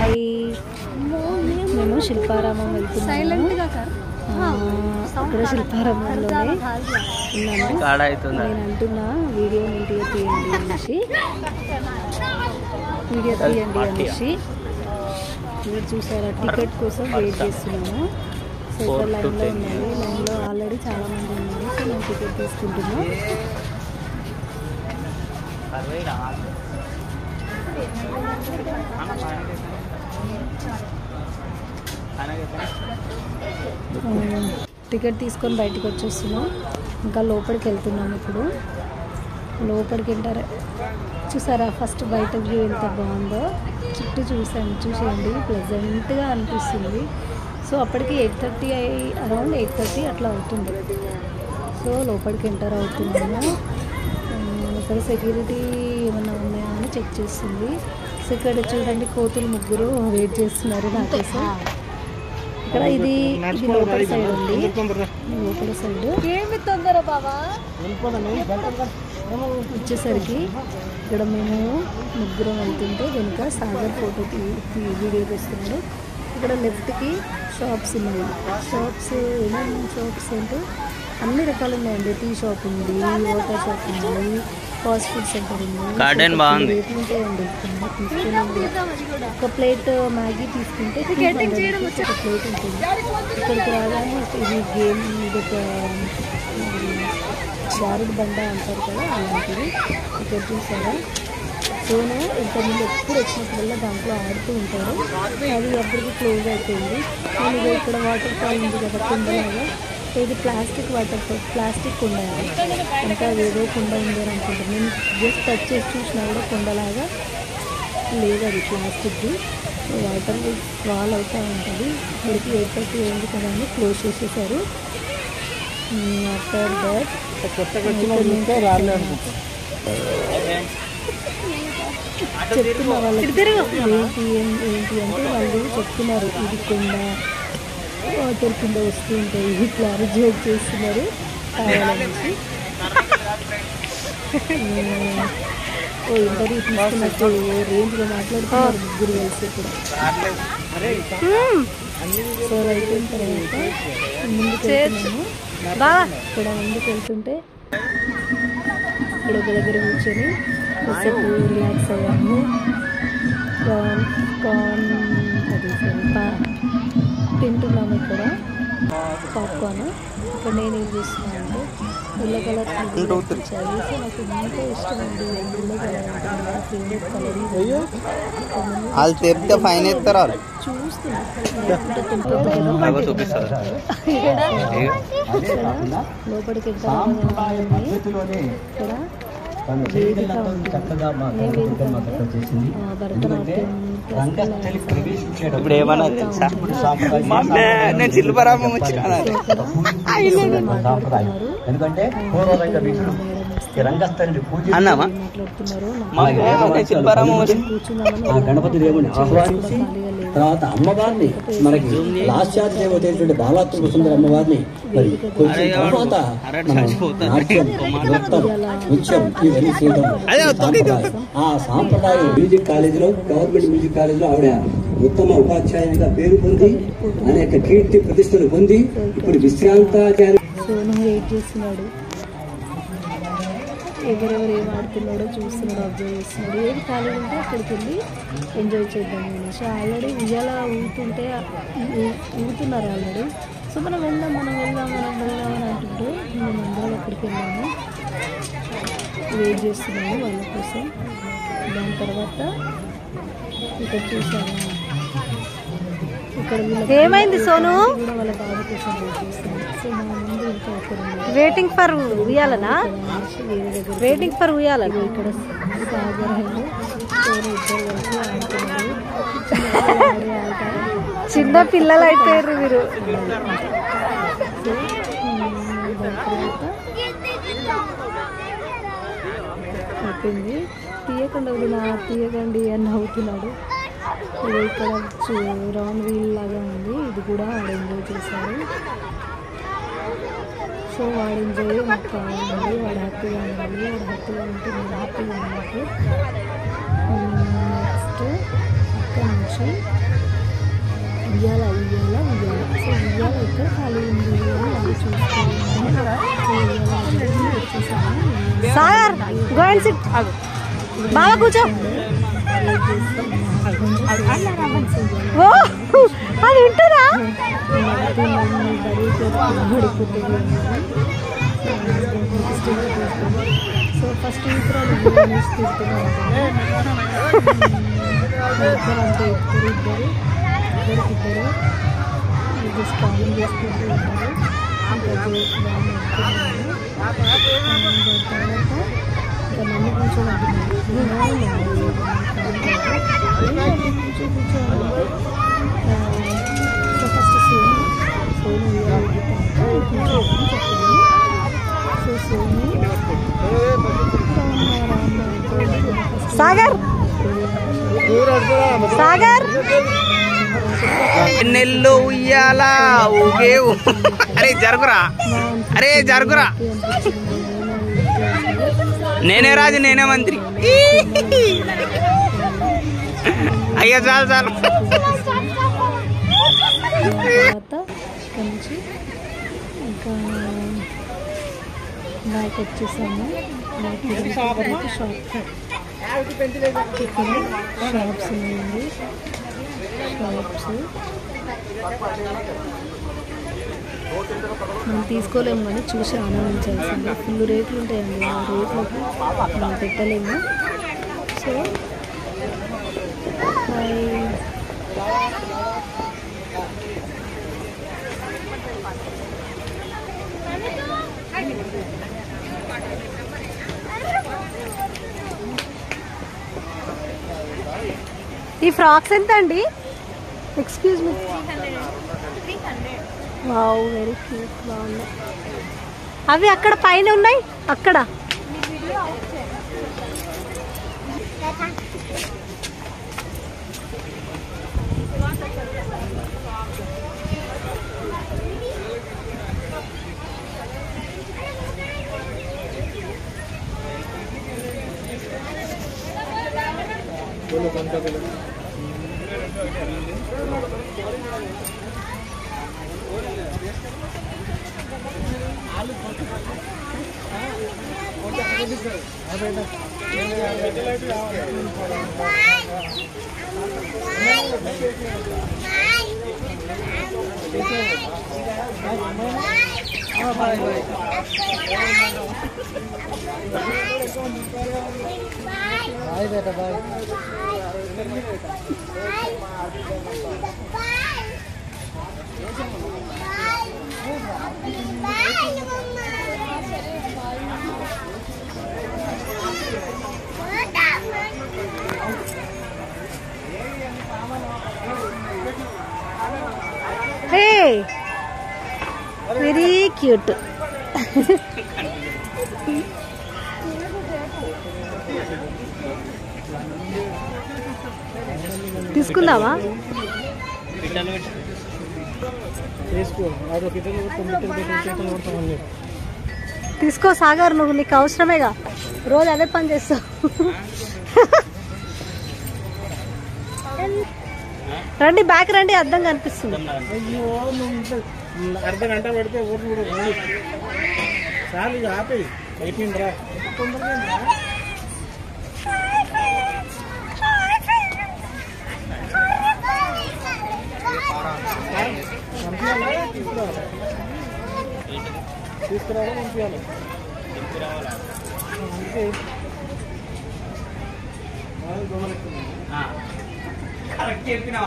Hi, మేము శిల్పారామం వెళ్తున్నాము. ఇక్కడ శిల్పారామంలోనే ఉన్నాము. నేను అంటున్నా వీడియో నీట్గా తీయండి అనేసి, మీరు చూసారా టికెట్ కోసం వెయిట్ చేస్తున్నాము. సో ఇక్కడ లైన్లో ఉన్నాము. లైన్లో ఆల్రెడీ చాలామంది ఉన్నారు. సో నేను టికెట్ తీసుకుంటున్నాను. టికెట్ తీసుకొని బయటికి వచ్చేస్తున్నాం. ఇంకా లోపలికి వెళ్తున్నాం. ఇప్పుడు లోపలికి వెళ్తారా చూసారా, ఫస్ట్ బయట వ్యూ ఎంత బాగుందో. చుట్టూ చూసేయండి, ప్లెజెంట్గా అనిపిస్తుంది. సో అప్పటికి 8:30 అరౌండ్ 8:30 అట్లా అవుతుంది. సో లోపలికి ఎంటర్ అవుతున్నాము. ఇక్కడ సెక్యూరిటీ ఏమన్నా ఉన్నాయా అని చెక్ చేస్తుంది. సో ఇక్కడ చూడండి, కోతులు ముగ్గురు వెయిట్ చేస్తున్నారు నా కోసం. ఇక్కడ ఇది లోపల సైడ్ ఉంది. లోపల సైడ్ ఏమి తొందర బాబా వచ్చేసరికి ఇక్కడ మేము ముగ్గురం వెళ్తుంటే వెనుక సాగర్ ఫోటో వీడియో తీస్తున్నాడు. ఇక్కడ లెఫ్ట్కి షాప్స్ ఉన్నాయి. షాప్స్ ఏమేమి షాప్స్ అంటే అన్ని రకాలు ఉన్నాయండి. టీ షాప్ ఉంది, వాటర్ షాప్ ఉంది, ఫాస్ట్ ఫుడ్ సెంటర్ ఉంది. ఉంటాయండి. తీసుకుని ఒక ప్లేట్ మ్యాగీ తీసుకుంటే ఒక ప్లేట్ ఉంటుంది. ఇక్కడికి రాగానే ఇది గేమ్, ఇది ఒక జారుడు బండ అంటారు కదా, అలాంటిది ఇక్కడ చూసారా. సోను ఇంతకుముందు ఎప్పుడు వచ్చినప్పుడల్లా దాంట్లో ఆడుతూ ఉంటారు. అది అప్పటికి క్లోజ్ అయిపోయింది. నేను ఇక్కడ వాటర్ ఫాల్ ఉంది కదా, కుండలాగా. ఇది ప్లాస్టిక్ వాటర్ ఫాల్, ప్లాస్టిక్ కుండ. ఇంకా ఏదో కుండ ఉంది అని అనుకుంటాను. నేను జస్ట్ టచ్ చేసి చూసినా కూడా కుండలాగా లేదు, అది ప్లాస్టిక్ది. వాటర్ ఫాల్ అవుతూ ఉంటుంది. ఇప్పటికి 8:30 అయింది కదా అని క్లోజ్ చేసేసారు. ఆఫ్టర్ దట్ చెప్తున్నా వాళ్ళకి ఏంటి అంటే వాళ్ళు చెప్తున్నారు ఇది కుండ, వాటర్ కింద వస్తూ ఉంటాయి, ఇట్లా జోక్ చేస్తున్నారు కావాలనేసి. ఇంటర్వ్యూ తీసుకున్నట్టు రేంజ్లో మాట్లాడుతున్నారు ముగ్గురు కలిసి కూడా. సో అయిపోయిన తర్వాత ముందుకు వెళ్తున్నాము. ఇక్కడ ముందుకు వెళ్తుంటే ఇక్కడ ఒక దగ్గర కూర్చొని కాసేపు రిలాక్స్ అయ్యాము. కార్న్ అది తింటున్నాము. ఇక్కడ పాప్కార్న్. ఇక్కడ నేను ఏం చేస్తున్నాను అంటే ఎల్లో కలర్ వచ్చాయి. సో నాకు ఎంతో ఇష్టం అండి ఎల్లో కలర్ అంటే నా ఫేవరెట్ కలర్. చూస్తున్నా లోపలికి ఇక్కడ వేదిక ఉంది. భరతనాట్యం గణపతి దేవుని ఆహ్వానించి తర్వాత అమ్మవారిని మనకి లాస్యాదేవతైనటువంటి బాలాత్రిపుర సుందరి అమ్మవారిని మరి కొంచెం తర్వాత నాట్యం, నృత్యం, నృత్యం ఇవన్నీ చేయడం ఆ సాంప్రదాయం. మ్యూజిక్ కాలేజీలో, గవర్నమెంట్ మ్యూజిక్ కాలేజీలో ఆవిడ ఉత్తమ ఉపాధ్యాయునిగా పేరు పొంది అనేక కీర్తి ప్రతిష్టలు పొంది ఇప్పుడు విశ్రాంతాచార్య. ఎవరెవరు ఏం ఆడుతున్నాడో చూస్తున్నాడు, అబ్జర్వ్ చేస్తున్నాడు. ఏది ఖాళీ ఉంటే అక్కడికి వెళ్ళి ఎంజాయ్ చేద్దాం అనేసి. ఆల్రెడీ ఉయ్యాల ఊగుతున్నారు ఆల్రెడీ. సో మనం వెళ్దాం అని అంటుంటే మేము అందరం అక్కడికి వెళ్ళాము. వెయిట్ చేస్తున్నాము వాళ్ళ కోసం. దాని తర్వాత ఇక్కడ చూసాము, ఇక్కడ ఏమైంది సోను కూడా వాళ్ళ బాబు కోసం వెయిట్ చేస్తున్నాం. సో మా ముందు ఇంకా ఒకరు వెయిటింగ్ ఫర్ ఉయ్యాలనా, వెయిటింగ్ ఫర్ ఉయ్యాలనా. ఇక్కడ సాగర్ సోను ఇద్దరు కలిసి ఆడుతున్నారు. చిన్న పిల్లలు అయిపోయారు మీరు. సో దాని తర్వాత అయిపోయింది. తీయకండి అని నవ్వుతున్నాడు. ఇది ఇక్కడ రౌండ్ వీల్ లాగా ఉంది. ఇది కూడా వాడు ఎంజాయ్ చేశాడు. సో వాడు ఎంజాయ్ నాకు కావాలండి, వాడు హ్యాపీగా ఉండాలి. వాడు హ్యాపీగా ఉంటే నేను హ్యాపీగా ఉన్నట్టు. నెక్స్ట్ ఇక్కడ నుంచి ఉయ్యాల ఉయ్యాల ఉయ్యాల. సో ఉయ్యాల ఎక్కడ ఖాళీ ఉంది అని వాళ్ళు చూసుకుంటే సాగర్ బాగా కూర్చో. ఓ అది వింటుందా? సో ఫస్ట్ ఇద్దరు ఇది స్కానింగ్ చేసుకుంటూ ఉంటారు. ఇంకా జోక్ బాగా తర్వాత ఇంకా నన్ను కూర్చోమంటున్నారు. So first Sonu so Sonu Sagar Sagar నెల్లు ఉయ్యాలా ఊగే అరే జరుగురా, అరే జరుగురా, నేనే రాజు నేనే మంత్రి. అయ్యా చాలు చాలు. తర్వాత నుంచి ఇంకా బ్యాక్ వచ్చేసాము. బ్యాక్ షాప్ ఇక్కడ షాప్స్ ఉన్నాయండి. షాప్స్ మనం తీసుకోలేము కానీ చూసి ఆనందించాల్సింది. ఫుల్ రేట్లు ఉంటాయండి. ఆ రేట్లకు మనం పెట్టలేము. సో ఈ ఫ్రాక్స్ ఎంత అండి? Excuse me. Wow very cute, బాగున్నాయి. అవి అక్కడ పైన ఉన్నాయి అక్కడ. Hey very cute. తీసుకుందామా? తీసుకో సాగర్, నువ్వు నీకు అవసరమేగా, రోజు అదే పని చేస్తావు. రండి బ్యాక్ రండి, అర్థం కనిపిస్తుంది. అర్ధ గంట పడితే ఊరు చాలు, ఇక ఆపి అయిపోయిందిరా. తీసుకురావాలి పంపించాలి. అందుకే కరెక్ట్ చెప్పినా.